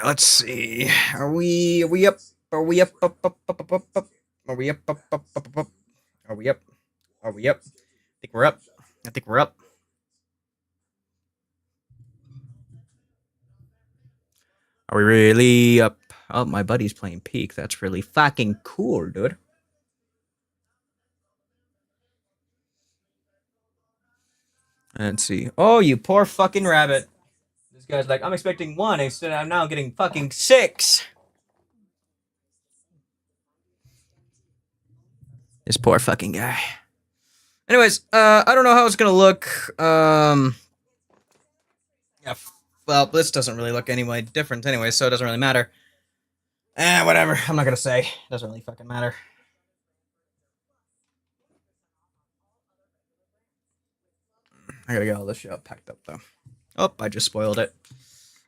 right, let's see. Are we up? Are we up? Are we up? Are we up? Are we up? I think we're up. I think we're up. Are we really up? Oh, my buddy's playing Peak. That's really fucking cool, dude. Let's see. Oh, you poor fucking rabbit. This guy's like, I'm expecting one, instead I'm now getting fucking six. This poor fucking guy. Anyways, I don't know how it's gonna look. Yeah. Well, this doesn't really look anyway different anyway, so it doesn't really matter. Whatever. I'm not gonna say. It doesn't really fucking matter. I gotta get all this shit packed up though. Oh, I just spoiled it.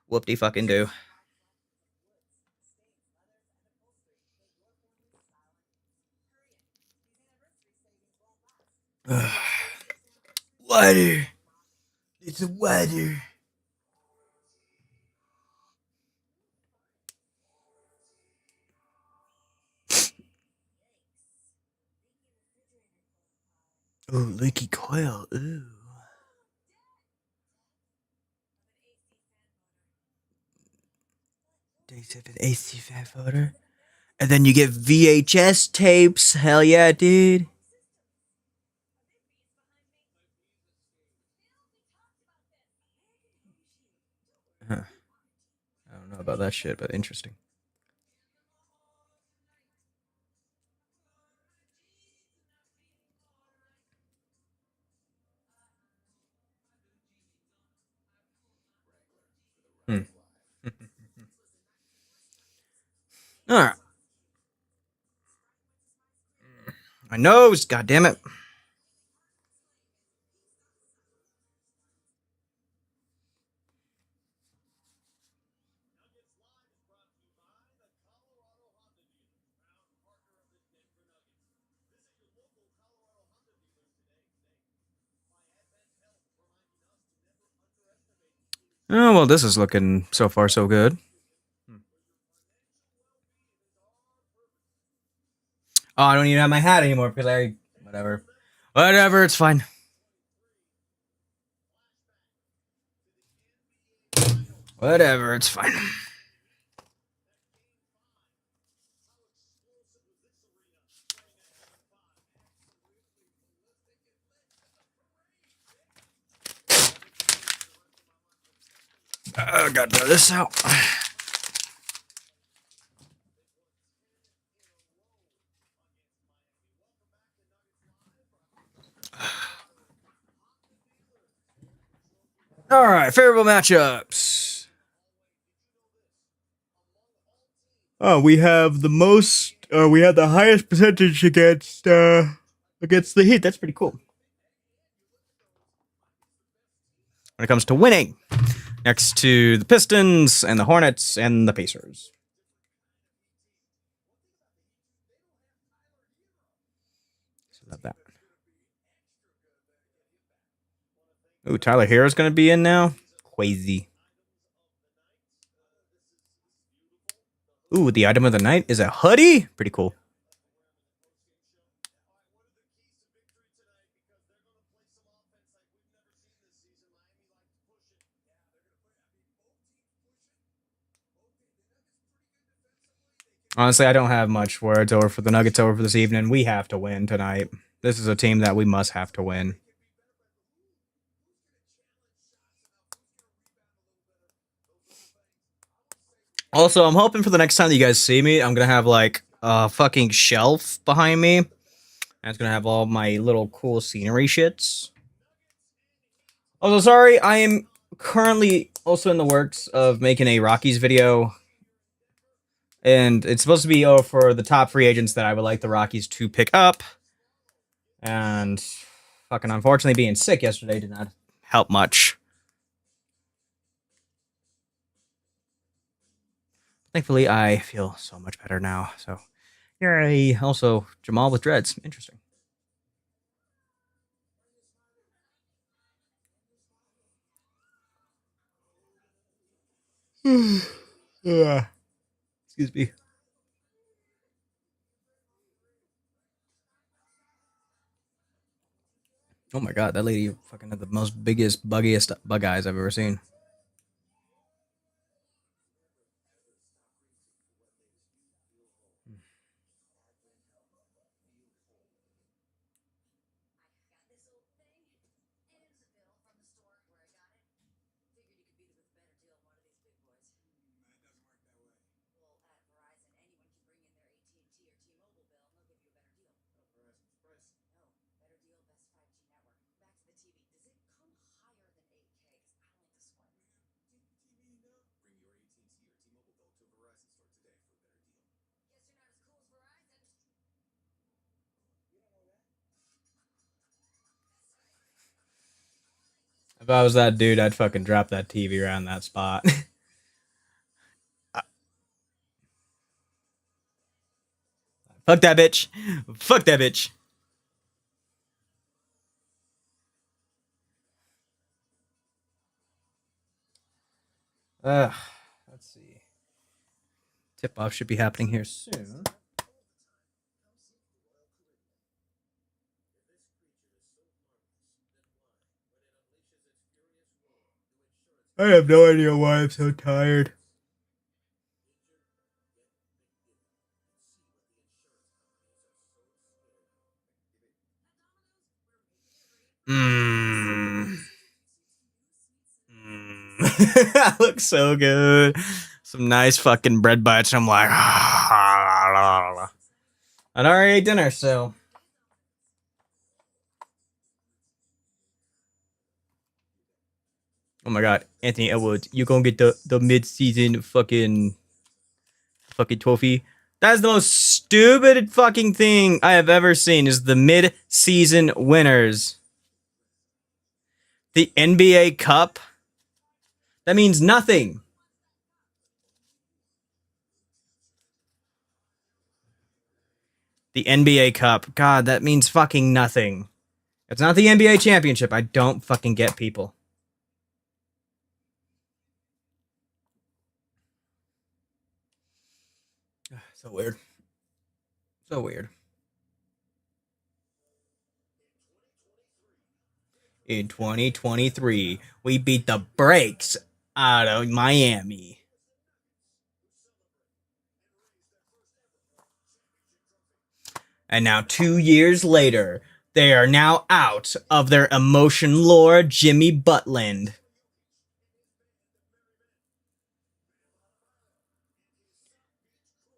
Whoop-de fucking do. Water. It's a water. Oh, leaky coil. Ooh. Day 7 AC fan photo. And then you get VHS tapes. Hell yeah, dude. Huh. I don't know about that shit, but interesting. Hmm. All right. My nose, god damn it. Oh, well, this is looking so far so good. Oh, I don't even have my hat anymore because I. Whatever. Whatever, it's fine. Whatever, it's fine. I gotta throw this out. All right, favorable matchups. Oh, we have the most. We have the highest percentage against the Heat. That's pretty cool. When it comes to winning, next to the Pistons and the Hornets and the Pacers. So love that. Ooh, Tyler Hero's gonna be in now. Crazy. Ooh, the item of the night is a hoodie. Pretty cool. Honestly, I don't have much words over for the Nuggets over for this evening. We have to win tonight. This is a team that we must have to win. Also, I'm hoping for the next time that you guys see me, I'm gonna have like a fucking shelf behind me. And it's gonna have all my little cool scenery shits. Also, sorry, I am currently also in the works of making a Rockies video. And it's supposed to be for the top free agents that I would like the Rockies to pick up. And fucking unfortunately being sick yesterday did not help much. Thankfully, I feel so much better now. So, yay. Also, Jamal with dreads. Interesting. Excuse me. Oh my god, that lady fucking had the most biggest, buggiest bug eyes I've ever seen. If I was that dude, I'd fucking drop that TV around that spot. Fuck that bitch. Fuck that bitch. Let's see. Tip off should be happening here soon. I have no idea why I'm so tired. Mmm. That looks so good. Some nice fucking bread bites. I'm like, I'd already ate dinner, so. Oh my god, Anthony Edwards, you gonna get the mid-season fucking trophy? That's the most stupid fucking thing I have ever seen. Is the mid-season winners the NBA Cup? That means nothing. The NBA Cup. God, that means fucking nothing. It's not the NBA Championship. I don't fucking get people. So weird. So weird. In 2023, we beat the brakes out of Miami. And now 2 years later, they are now out of their emotion lore, Jimmy Butland.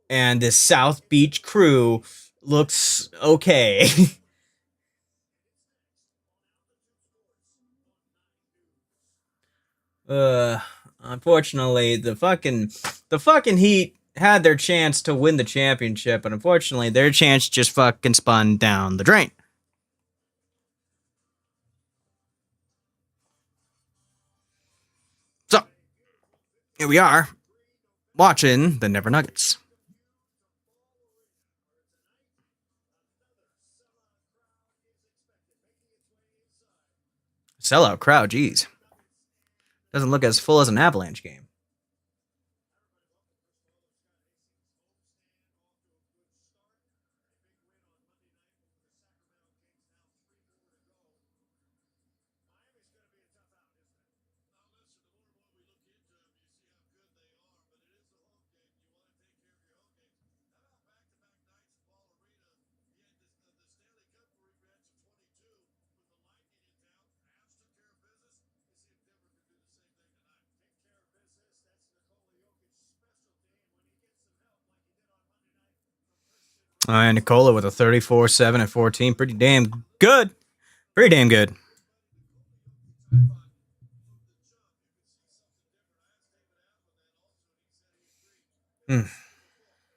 And the South Beach crew looks okay. Unfortunately, the fucking Heat had their chance to win the championship, and unfortunately, their chance just fucking spun down the drain. So, here we are, watching the Denver Nuggets. Sellout crowd, geez. Doesn't look as full as an Avalanche game. And Nikola with a 34, 7, and 14. Pretty damn good. Pretty damn good.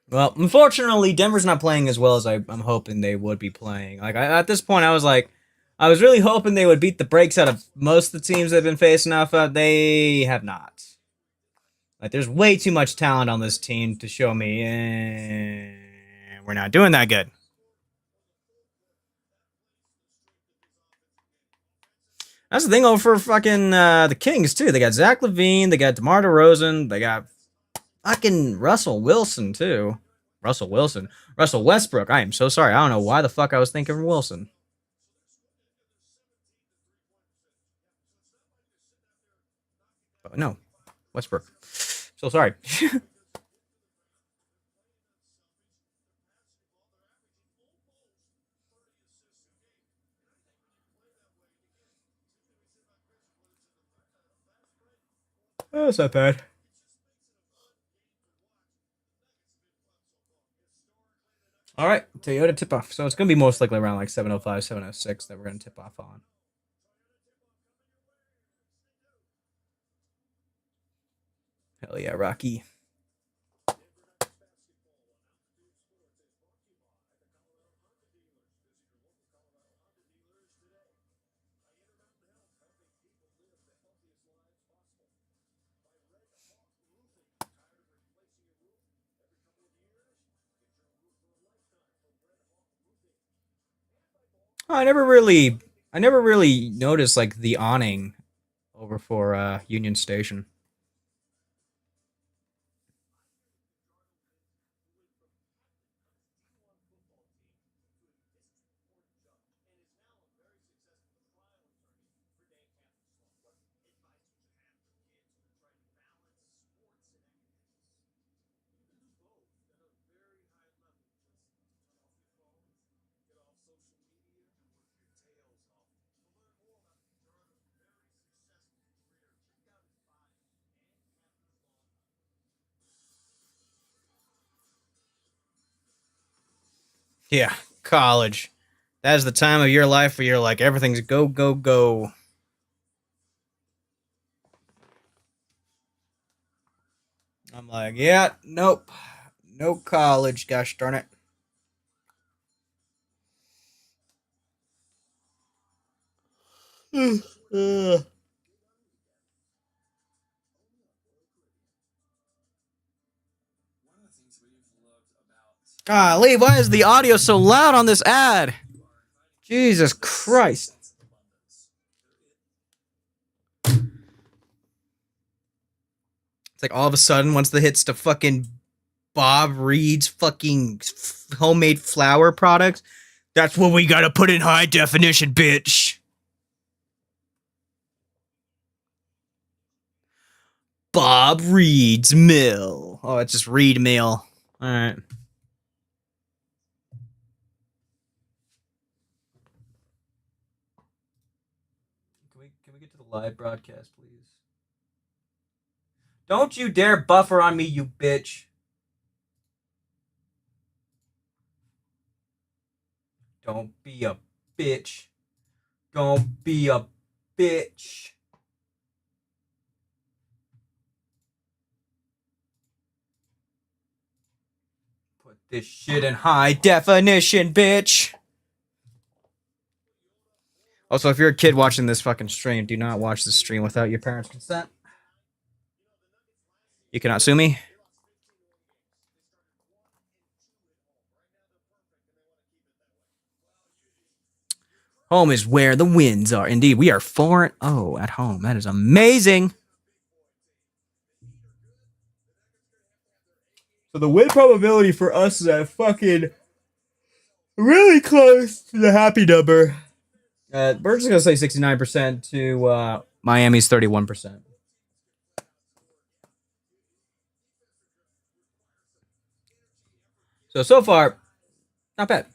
Well, unfortunately, Denver's not playing as well as I'm hoping they would be playing. Like at this point, I was really hoping they would beat the brakes out of most of the teams they've been facing off of. They have not. Like, there's way too much talent on this team to show me, we're not doing that good. That's the thing over fucking the Kings too. They got Zach LaVine, they got DeMar DeRozan, they got fucking Russell Wilson too. Russell Wilson. Russell Westbrook. I am so sorry. I don't know why the fuck I was thinking Wilson. But no, Westbrook. So sorry. Oh, that's not bad. All right, Toyota tip off. So it's gonna be most likely around like 7:05, 7:06 that we're gonna tip off on. Hell yeah, Rocky. Oh, I never really noticed like the awning over for Union Station. Yeah, college. That is the time of your life where you're like everything's go go go. I'm like, yeah, nope, no college. Gosh darn it. Golly, why is the audio so loud on this ad? Jesus Christ. It's like all of a sudden, once the hits to fucking Bob Reed's fucking homemade flour products, that's what we gotta put in high definition, bitch. Bob Reed's Mill. Oh, it's just Reed Mill. All right. Can we get to the live broadcast, please? Don't you dare buffer on me, you bitch. Don't be a bitch. Don't be a bitch. Put this shit in high definition, bitch. Also, if you're a kid watching this fucking stream, do not watch this stream without your parents' consent. You cannot sue me. Home is where the winds are. Indeed, we are 4-0 at home. That is amazing. So the win probability for us is at fucking really close to the happy number. Birds is gonna say 69% to Miami's 31%. So far, not bad.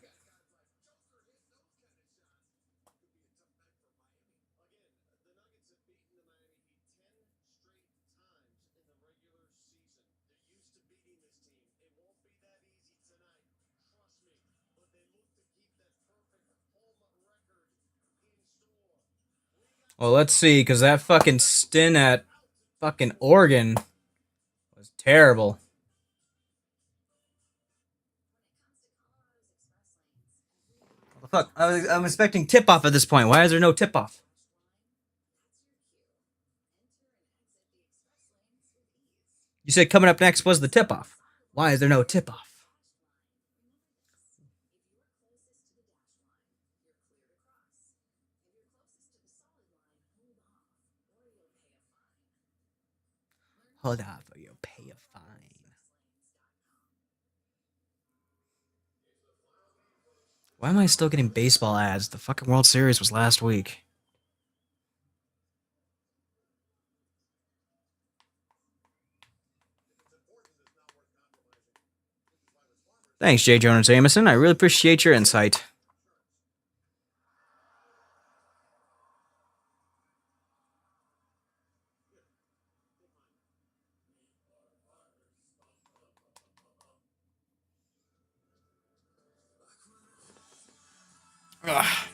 Well, let's see, because that fucking stint at fucking Oregon was terrible. What the fuck? I'm expecting tip off at this point. Why is there no tip off? You said coming up next was the tip off. Why is there no tip off? Hold off or you'll pay a fine. Why am I still getting baseball ads? The fucking World Series was last week. Thanks, J. Jonas Jameson. I really appreciate your insight. Ugh.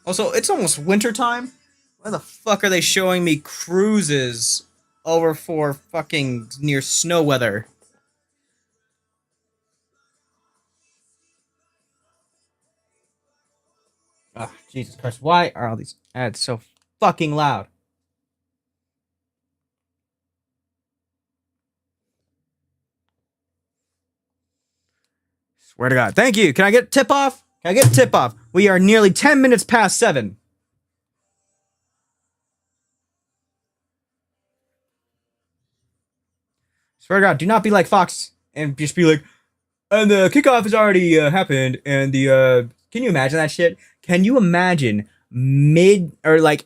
Also, it's almost wintertime. Why the fuck are they showing me cruises over for fucking near snow weather? Ah, Jesus Christ. Why are all these ads so fucking loud? Swear to God. Thank you. Can I get a tip off? Can I get a tip off? We are nearly 10 minutes past 7. Swear to God, do not be like Fox and just be like, and the kickoff has already happened, and the can you imagine that shit? Can you imagine mid or like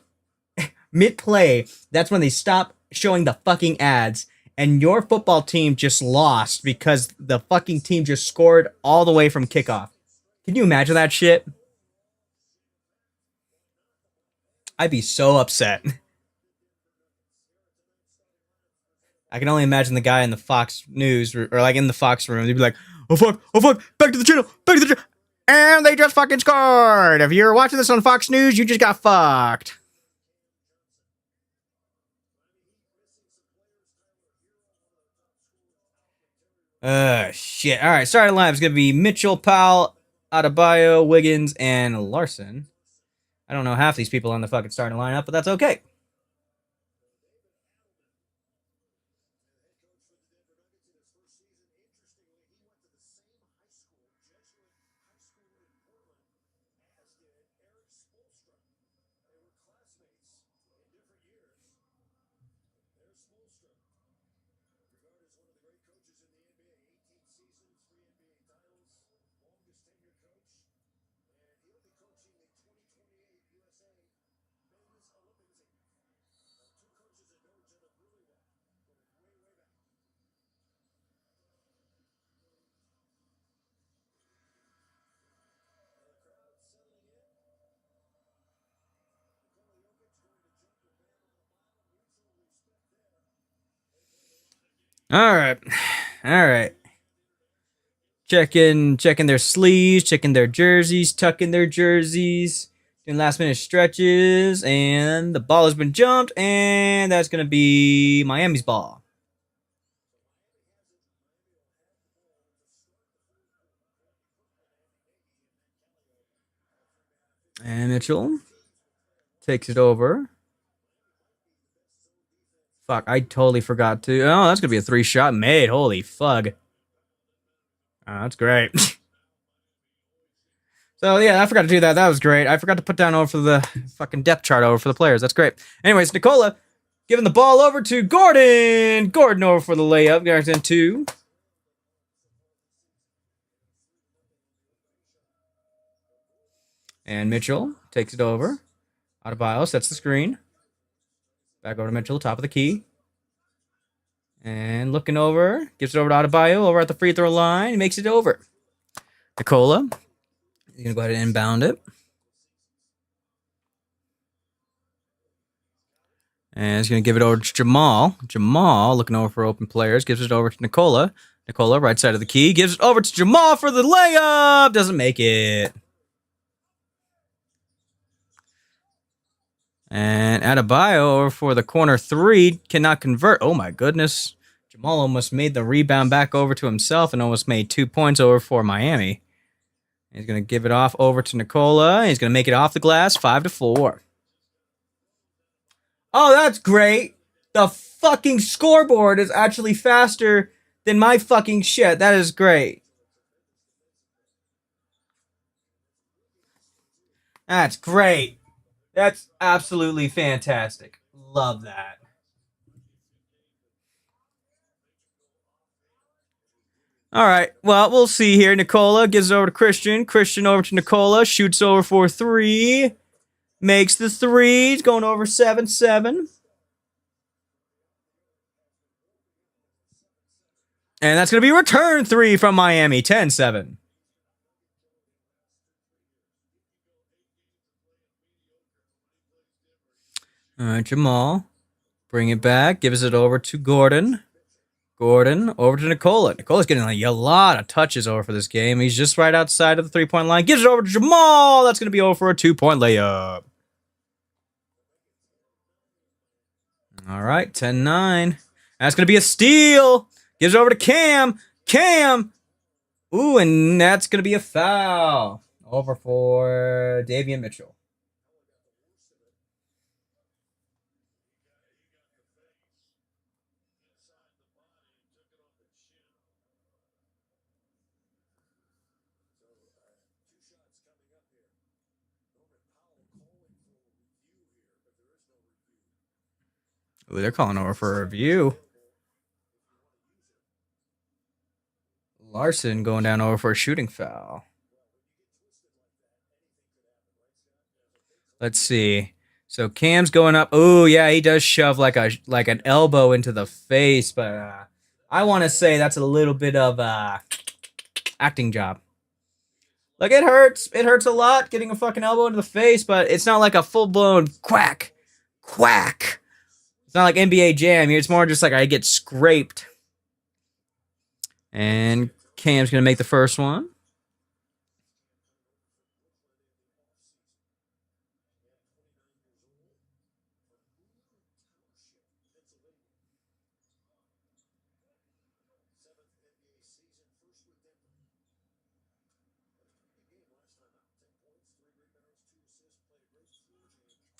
mid play? That's when they stop showing the fucking ads, and your football team just lost because the fucking team just scored all the way from kickoff. Can you imagine that shit? I'd be so upset. I can only imagine the guy in the Fox News or like in the Fox room. They'd be like, "Oh fuck, back to the channel, back to the channel," and they just fucking scored. If you're watching this on Fox News, you just got fucked. Shit. All right, starting line is gonna be Mitchell, Powell, Adebayo, Wiggins, and Larson. I don't know half these people on the fucking starting lineup, but that's okay. All right, all right. Checking their sleeves, checking their jerseys, tucking their jerseys, doing last minute stretches, and the ball has been jumped, and that's gonna be Miami's ball. And Mitchell takes it over. Fuck, I totally forgot to. Oh, that's gonna be a 3-shot made. Holy fuck. Oh, that's great. So yeah, I forgot to do that. That was great. I forgot to put down over for the fucking depth chart over for the players. That's great. Anyways, Nikola giving the ball over to Gordon. Gordon over for the layup. Guys in 2. And Mitchell takes it over. Adebayo sets the screen. Back over to Mitchell, top of the key. And looking over, gives it over to Adebayo over at the free throw line. He makes it over. Nikola, he's going to go ahead and inbound it. And he's going to give it over to Jamal. Jamal, looking over for open players, gives it over to Nikola. Nikola, right side of the key, gives it over to Jamal for the layup. Doesn't make it. And Adebayo over for the corner 3, cannot convert. Oh my goodness. Jamal almost made the rebound back over to himself and almost made 2 points over for Miami. He's going to give it off over to Nikola. He's going to make it off the glass, 5-4. Oh, that's great. The fucking scoreboard is actually faster than my fucking shit. That is great. That's great. That's absolutely fantastic. Love that. All right. Well, we'll see here. Nicola gives it over to Christian. Christian over to Nicola. Shoots over for 3. Makes the 3. He's going over 7-7. And that's going to be return 3 from Miami. 10-7. All right, Jamal. Bring it back. Gives it over to Gordon. Gordon over to Nicola. Nicola's getting like a lot of touches over for this game. He's just right outside of the 3-point line. Gives it over to Jamal. That's going to be over for a 2-point layup. All right, 10-9. That's going to be a steal. Gives it over to Cam. Cam. Ooh, and that's going to be a foul. Over for Davion Mitchell. Ooh, they're calling over for a review. Larson going down over for a shooting foul. Let's see. So Cam's going up. Oh yeah, he does shove like an elbow into the face, but I want to say that's a little bit of acting job. Like it hurts. It hurts a lot getting a fucking elbow into the face, but it's not like a full blown quack. It's not like NBA Jam. It's more just like I get scraped. And Cam's gonna make the first one.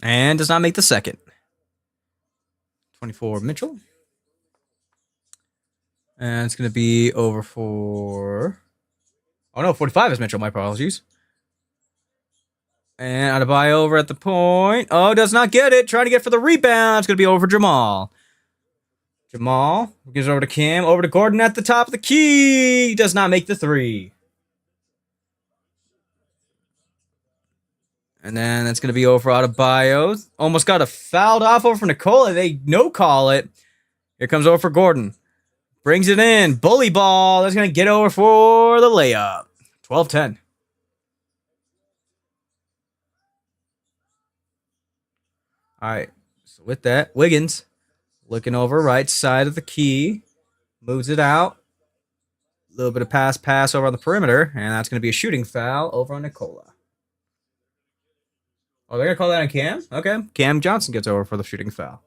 And does not make the second. 24 Mitchell. And it's going to be over for... Oh, no, 45 is Mitchell. My apologies. And Adebayo over at the point. Oh, does not get it. Trying to get for the rebound. It's going to be over for Jamal. Jamal gives it over to Cam. Over to Gordon at the top of the key. Does not make the 3. And then that's going to be over for Adebayo. Almost got a fouled off over for Nicola. They no-call it. Here comes over for Gordon. Brings it in. Bully ball. That's going to get over for the layup. 12-10. All right. So with that, Wiggins looking over right side of the key. Moves it out. A little bit of pass over on the perimeter. And that's going to be a shooting foul over on Nicola. Oh, they're going to call that on Cam? Okay. Cam Johnson gets over for the shooting foul.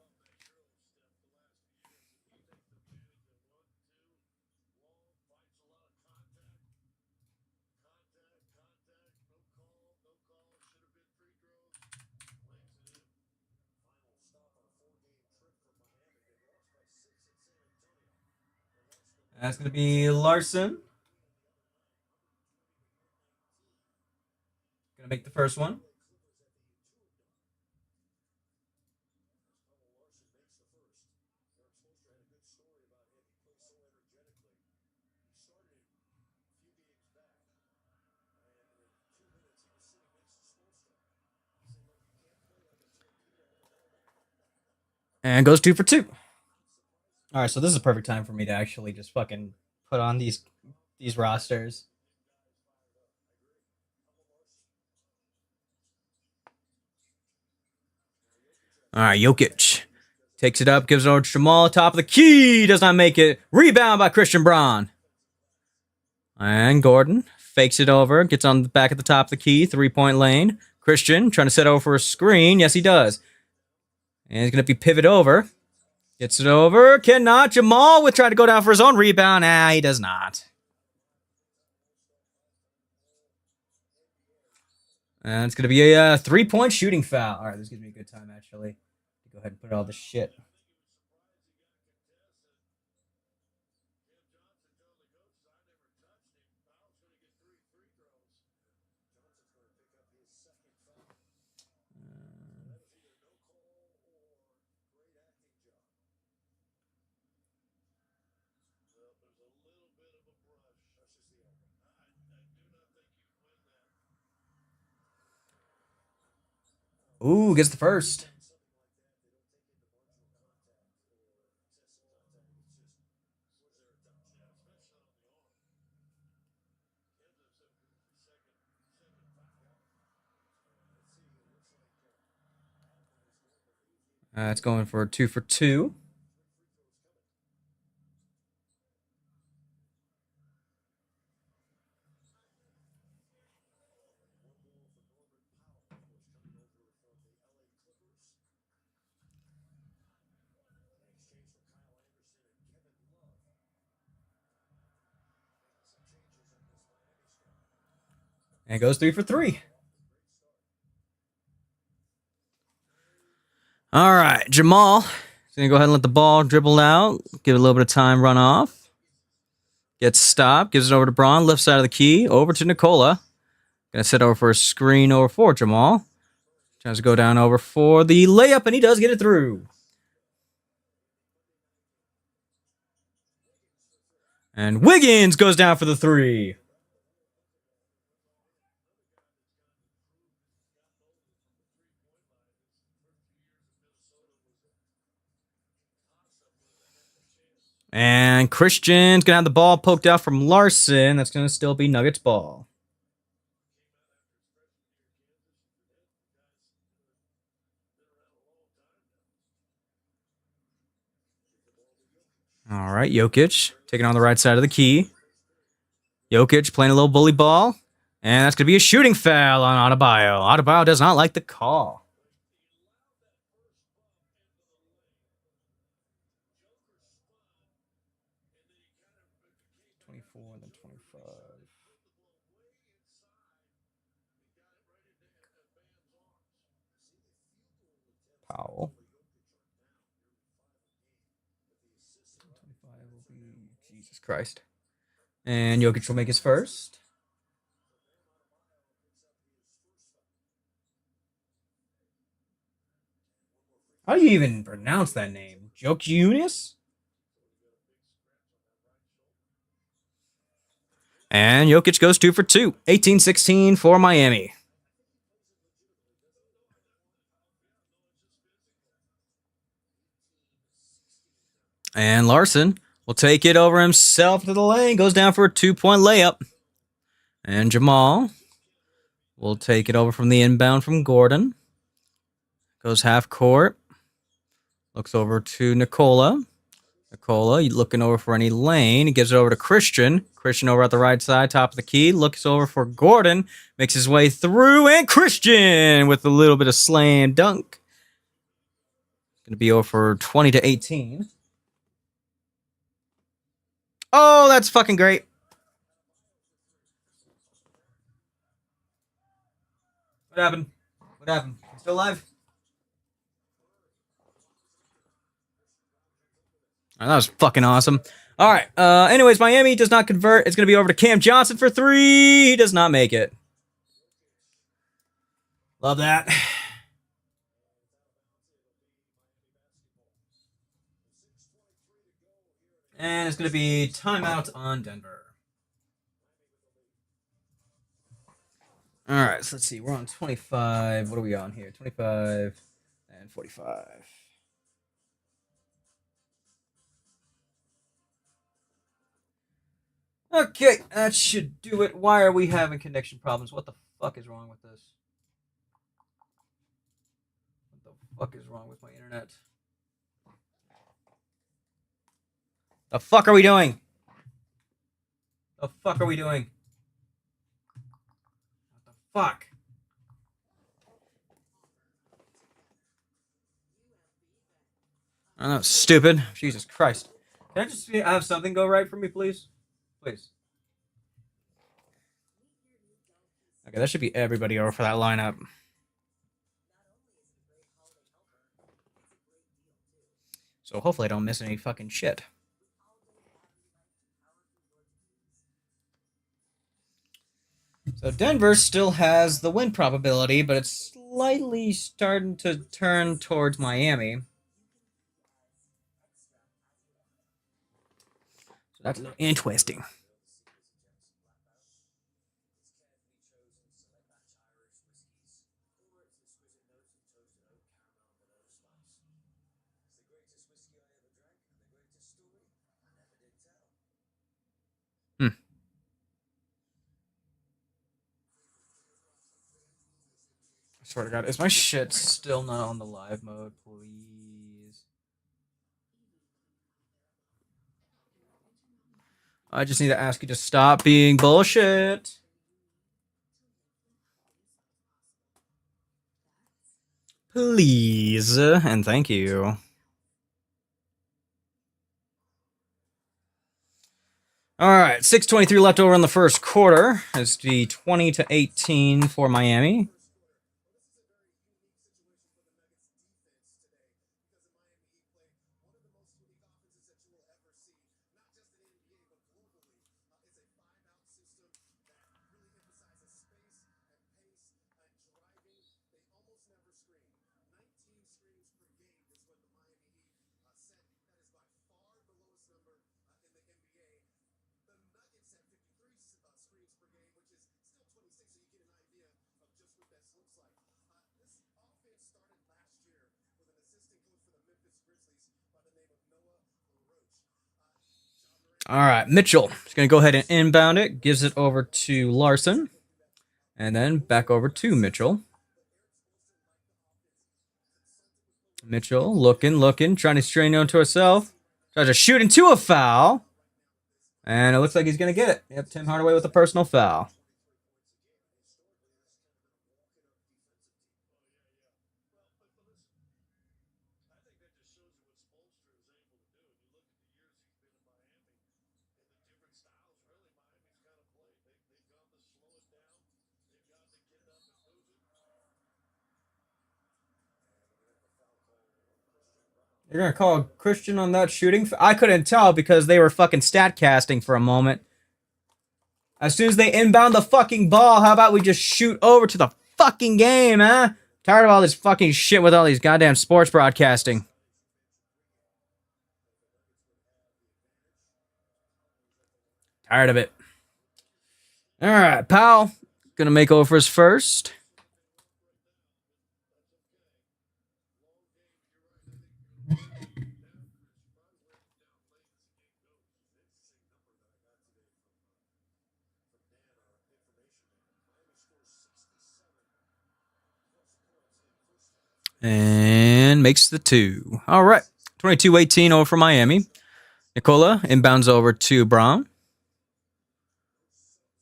That's going to be Larson. Going to make the first one. And goes 2 for 2. All right, so this is a perfect time for me to actually just fucking put on these rosters. All right, Jokic takes it up, gives it over to Jamal, top of the key, does not make it. Rebound by Christian Braun. And Gordon fakes it over, gets on the back at the top of the key, 3-point lane. Christian trying to set over for a screen. Yes, he does. And he's going to be pivot over. Gets it over. Cannot. Jamal with trying to go down for his own rebound. He does not. And it's going to be a 3-point shooting foul. All right, this gives me a good time, actually. Go ahead and put all this shit. Ooh, gets the first. It's going for 2 for 2. And it goes 3 for 3. All right, Jamal. He's going to go ahead and let the ball dribble out. Give it a little bit of time, run off. Gets stopped. Gives it over to Braun. Left side of the key. Over to Nikola. Going to set over for a screen over for Jamal. Tries to go down over for the layup, and he does get it through. And Wiggins goes down for the 3. And Christian's going to have the ball poked out from Larson. That's going to still be Nuggets ball. All right, Jokic taking on the right side of the key. Jokic playing a little bully ball. And that's going to be a shooting foul on Adebayo. Adebayo does not like the call. And then 25. Powell. 25 will be Jesus Christ. And Jokic will make his first. How do you even pronounce that name? Jokic? And Jokic goes 2 for 2. 18-16 for Miami. And Larson will take it over himself to the lane. Goes down for a 2-point layup. And Jamal will take it over from the inbound from Gordon. Goes half court. Looks over to Nikola. Nikola looking over for any lane. He gives it over to Christian. Christian over at the right side, top of the key. Looks over for Gordon. Makes his way through. And Christian with a little bit of slam dunk. Going to be over for 20-18. Oh, that's fucking great. What happened? What happened? You still alive? Oh, that was fucking awesome. All right. Anyways, Miami does not convert. It's going to be over to Cam Johnson for 3. He does not make it. Love that. And it's going to be timeout on Denver. All right, so let's see. We're on 25. What are we on here? 25 and 45. Okay, that should do it. Why are we having connection problems? What the fuck is wrong with this? What the fuck is wrong with my internet? The fuck are we doing? The fuck are we doing? What the fuck? I know, stupid. Jesus Christ. Can I just have something go right for me, please? Please. Okay, that should be everybody over for that lineup. So hopefully I don't miss any fucking shit. So Denver still has the win probability, but it's slightly starting to turn towards Miami. So that's a little interesting. swear to God, is my shit still not on the live mode? Please. I just need to ask you to stop being bullshit. Please, and thank you. All right, 6:23 left over in the first quarter. It's the 20-18 for Miami. All right, Mitchell is going to go ahead and inbound it, gives it over to Larson, and then back over to Mitchell. Mitchell looking, trying to strain onto herself. Tries to shoot into a foul. And it looks like he's going to get it. Yep, Tim Hardaway with a personal foul. You're going to call Christian on that shooting? I couldn't tell because they were fucking stat casting for a moment. As soon as they inbound the fucking ball, how about we just shoot over to the fucking game, huh? Tired of all this fucking shit with all these goddamn sports broadcasting. Tired of it. All right, Powell. Gonna make over his first. And makes the two. All right. 22-18 over for Miami. Nikola inbounds over to Brown.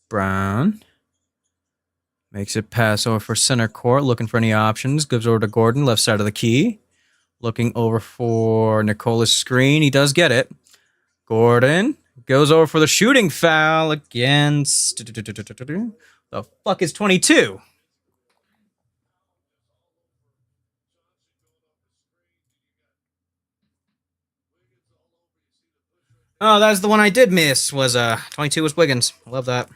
Brown makes it pass over for center court, looking for any options. Gives over to Gordon, left side of the key. Looking over for Nikola's screen. He does get it. Gordon goes over for the shooting foul against... The fuck is 22? Oh, that's the one I did miss. Was 22 was Wiggins. I love that.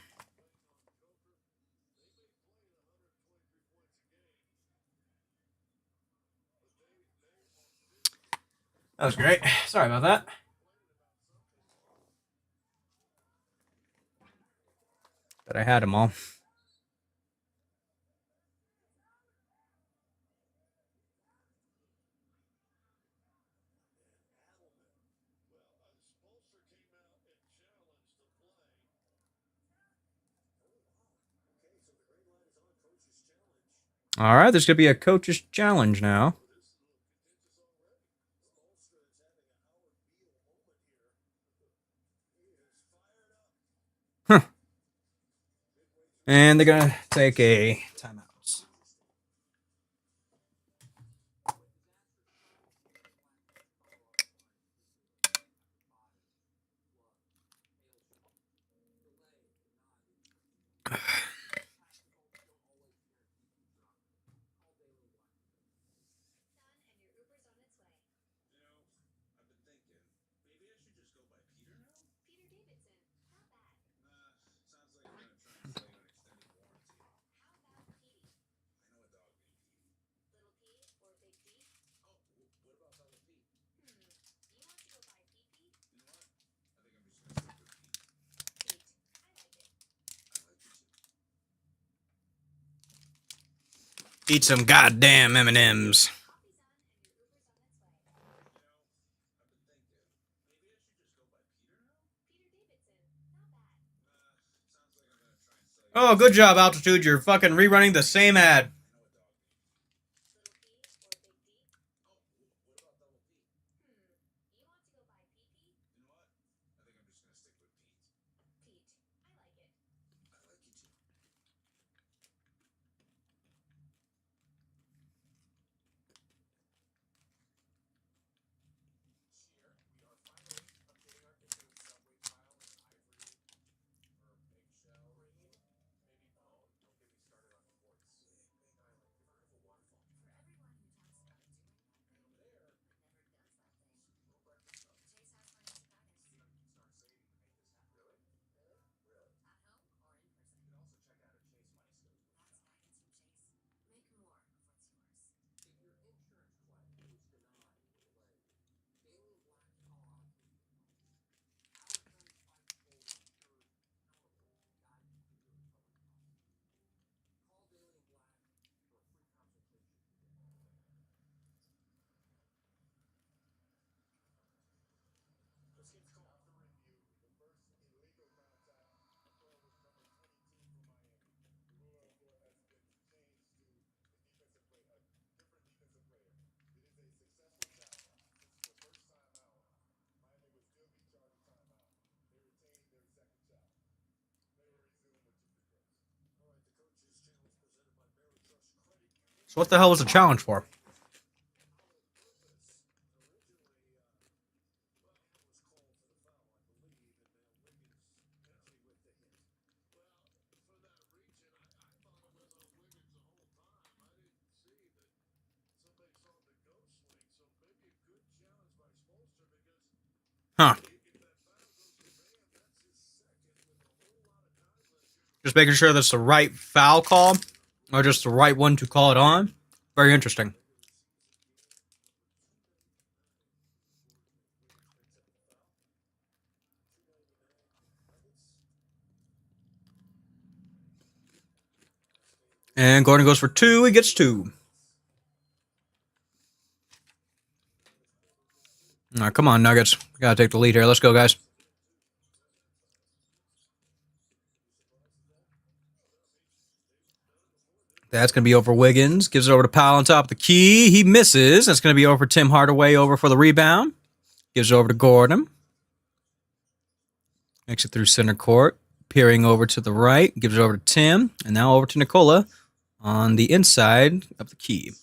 That was great. Sorry about that. But I had them all. All right, there's going to be a coach's challenge now. Huh. And they're going to take a timeout. Eat some goddamn M&Ms. Oh, good job, Altitude. You're fucking rerunning the same ad. So what the hell was the challenge for? Huh. Just making sure that's the right foul call, or just the right one to call it on. Very interesting. And Gordon goes for 2. He gets 2. All right, come on, Nuggets. We gotta take the lead here. Let's go, guys. That's going to be over Wiggins. Gives it over to Powell on top of the key. He misses. That's going to be over Tim Hardaway over for the rebound. Gives it over to Gordon. Makes it through center court. Peering over to the right. Gives it over to Tim. And now over to Nikola on the inside of the key.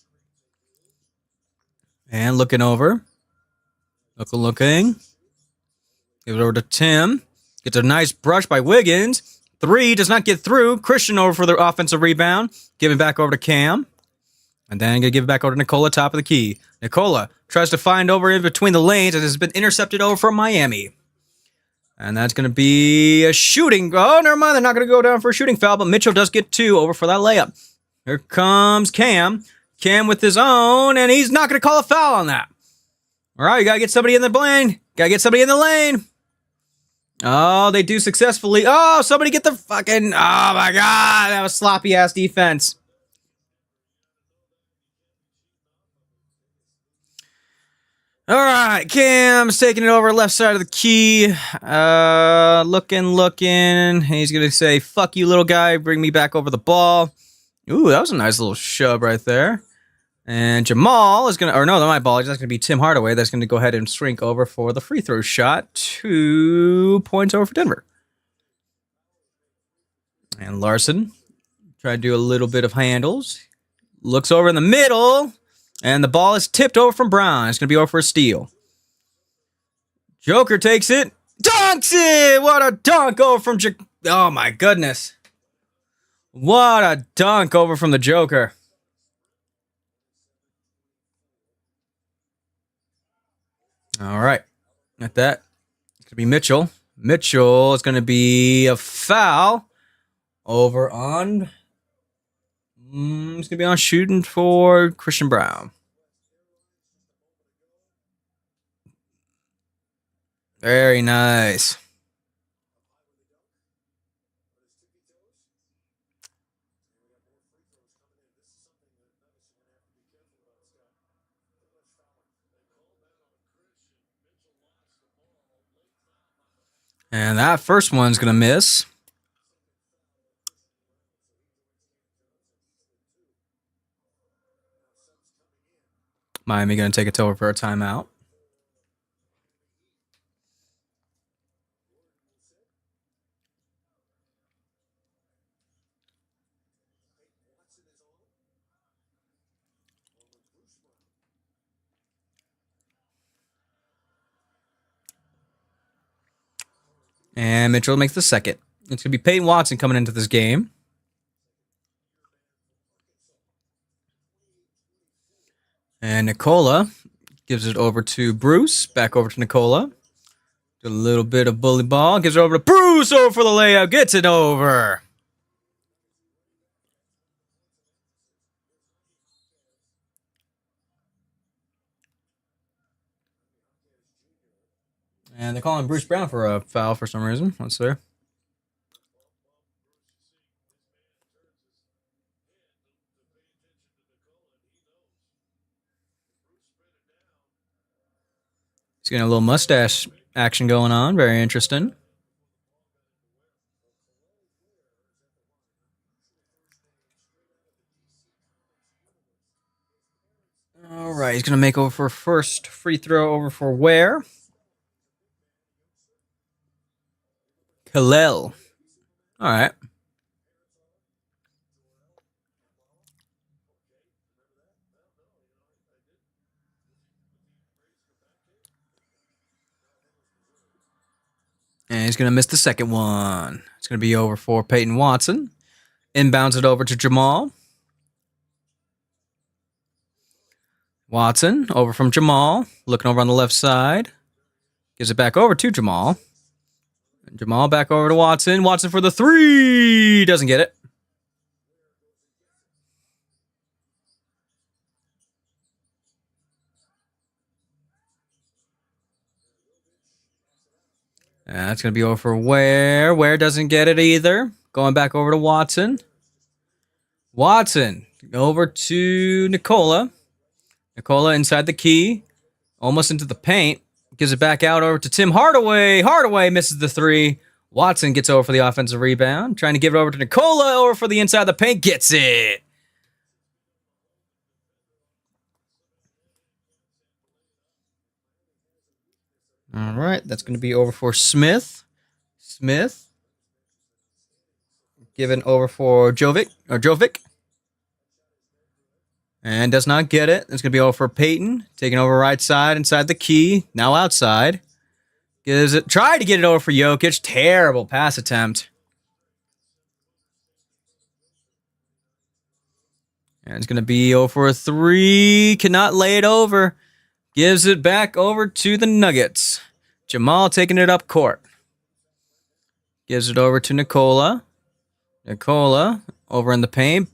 And looking over. Looking. Gives it over to Tim. Gets a nice brush by Wiggins. 3 does not get through. Christian over for the offensive rebound. Give it back over to Cam. And then going to give it back over to Nikola, top of the key. Nikola tries to find over in between the lanes and has been intercepted over from Miami. And that's going to be a shooting. Oh, never mind. They're not going to go down for a shooting foul, but Mitchell does get 2 over for that layup. Here comes Cam. Cam with his own, and he's not going to call a foul on that. All right, you got to get somebody in the lane. Got to get somebody in the lane. Oh, they do successfully. Oh, somebody get the fucking... Oh, my God. That was sloppy-ass defense. All right, Cam's taking it over left side of the key. Looking. He's going to say, fuck you, little guy. Bring me back over the ball. Ooh, that was a nice little shove right there. And Jamal is going to... Or no, my ball. That's going to be Tim Hardaway. That's going to go ahead and shrink over for the free throw shot. 2 points over for Denver. And Larson tried to do a little bit of handles. Looks over in the middle. And the ball is tipped over from Brown. It's going to be over for a steal. Joker takes it. Dunks it! What a dunk over from... Oh, my goodness. What a dunk over from the Joker. All right. At that, it's going to be Mitchell. Mitchell is going to be a foul over on... It's going to be on shooting for Christian Brown. Very nice. And that first one's going to miss. Miami going to take it over for a timeout. And Mitchell makes the second. It's going to be Peyton Watson coming into this game. And Nikola gives it over to Bruce. Back over to Nikola. A little bit of bully ball. Gives it over to Bruce over for the layup. Gets it over. And they're calling Bruce Brown for a foul for some reason. What's there? He's getting a little mustache action going on. Very interesting. All right, he's going to make over for first free throw over for Ware. Hillel. All right. he's going to miss the second one. It's going to be over for Peyton Watson. Inbounds it over to Jamal. Watson, over from Jamal. Looking over on the left side. Gives it back over to Jamal. Jamal back over to Watson. Watson for the three. Doesn't get it. That's going to be over for Ware. Ware doesn't get it either. Going back over to Watson. Watson over to Nikola. Nikola inside the key. Almost into the paint. Gives it back out over to Tim Hardaway. Hardaway misses the three. Watson gets over for the offensive rebound. Trying to give it over to Nikola. Over for the inside the paint. Gets it. All right. That's going to be over for Smith. Smith. Given over for Jovic. And does not get it. It's going to be over for Peyton. Taking over right side inside the key. Now outside. Tried to get it over for Jokic. Terrible pass attempt. And it's going to be over for a three. Cannot lay it over. Gives it back over to the Nuggets. Jamal taking it up court. Gives it over to Nikola. Nikola over in the paint.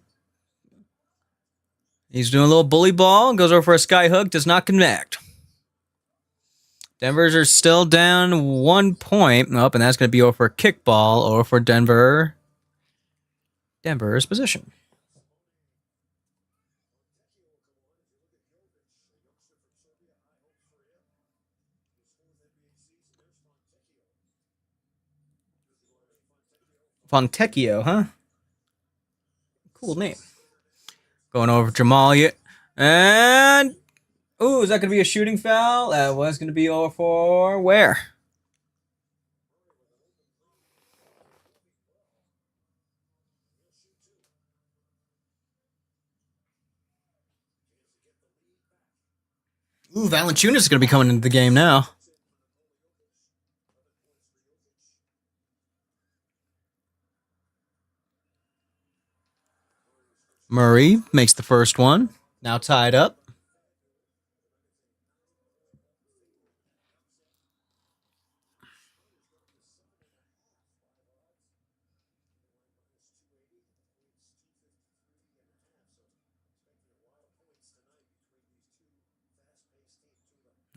He's doing a little bully ball. Goes over for a sky hook. Does not connect. Denver's are still down 1 point. And that's going to be over for a kickball. Over for Denver. Denver's position. Fontecchio, huh? Cool name. Going over Jamal. And... ooh, is that going to be a shooting foul? That was going to be over for Ware. Ooh, Valanciunas is going to be coming into the game now. Murray makes the first one. Now tied up.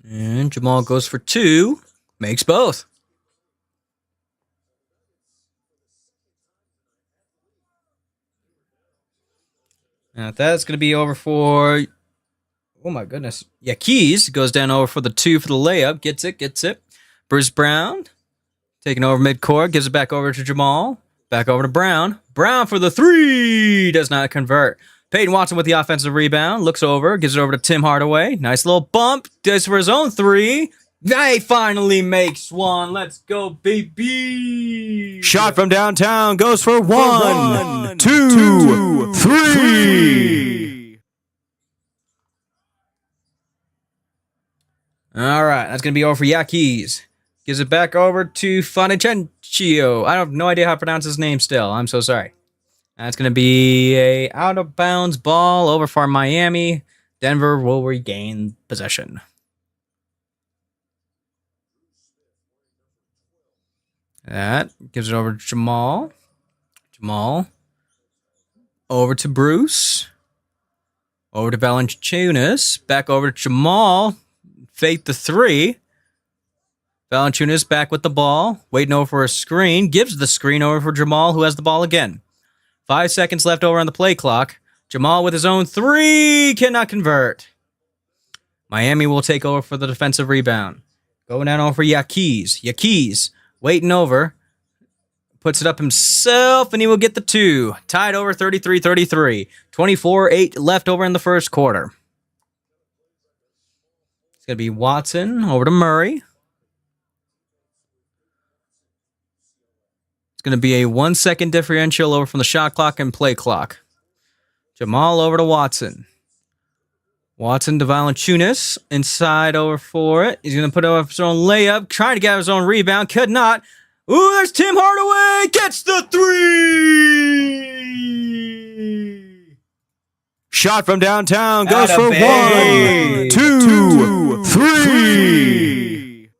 And Jamal goes for two. Makes both. Now that's going to be over for... oh my goodness. Yeah, Keys goes down over for the two for the layup. Gets it. Bruce Brown taking over midcourt. Gives it back over to Jamal. Back over to Brown. Brown for the three. Does not convert. Peyton Watson with the offensive rebound. Looks over. Gives it over to Tim Hardaway. Nice little bump. Does for his own three. They finally makes one. Let's go, baby. Shot from downtown goes for one, two, three. All right. That's going to be over for Yakis. Gives it back over to Fontecchio. I have no idea how to pronounce his name still. I'm so sorry. That's going to be a out-of-bounds ball over for Miami. Denver will regain possession. That gives it over to Jamal. Jamal. Over to Bruce. Over to Valanciunas. Back over to Jamal. Fake the three. Valanciunas back with the ball. Waiting over for a screen. Gives the screen over for Jamal, who has the ball again. 5 seconds left over on the play clock. Jamal with his own three. Cannot convert. Miami will take over for the defensive rebound. Going down over for Yakis. Yakis waiting over. Puts it up himself, and he will get the two. Tied over 33-33. 24-8 left over in the first quarter. It's going to be Watson over to Murray. It's going to be a 1 second differential over from the shot clock and play clock. Jamal over to Watson. Watson to Valanciunas. Inside over for it. He's going to put over his own layup. Trying to get his own rebound. Could not. Ooh, there's Tim Hardaway. Gets the 3. Shot from downtown goes Atta for babe. 1, 2, 3.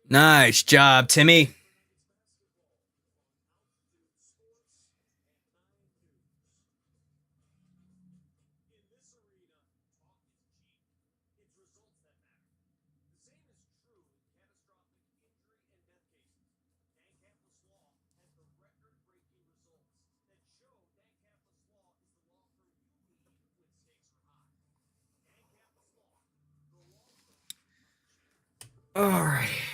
Nice job, Timmy. All right.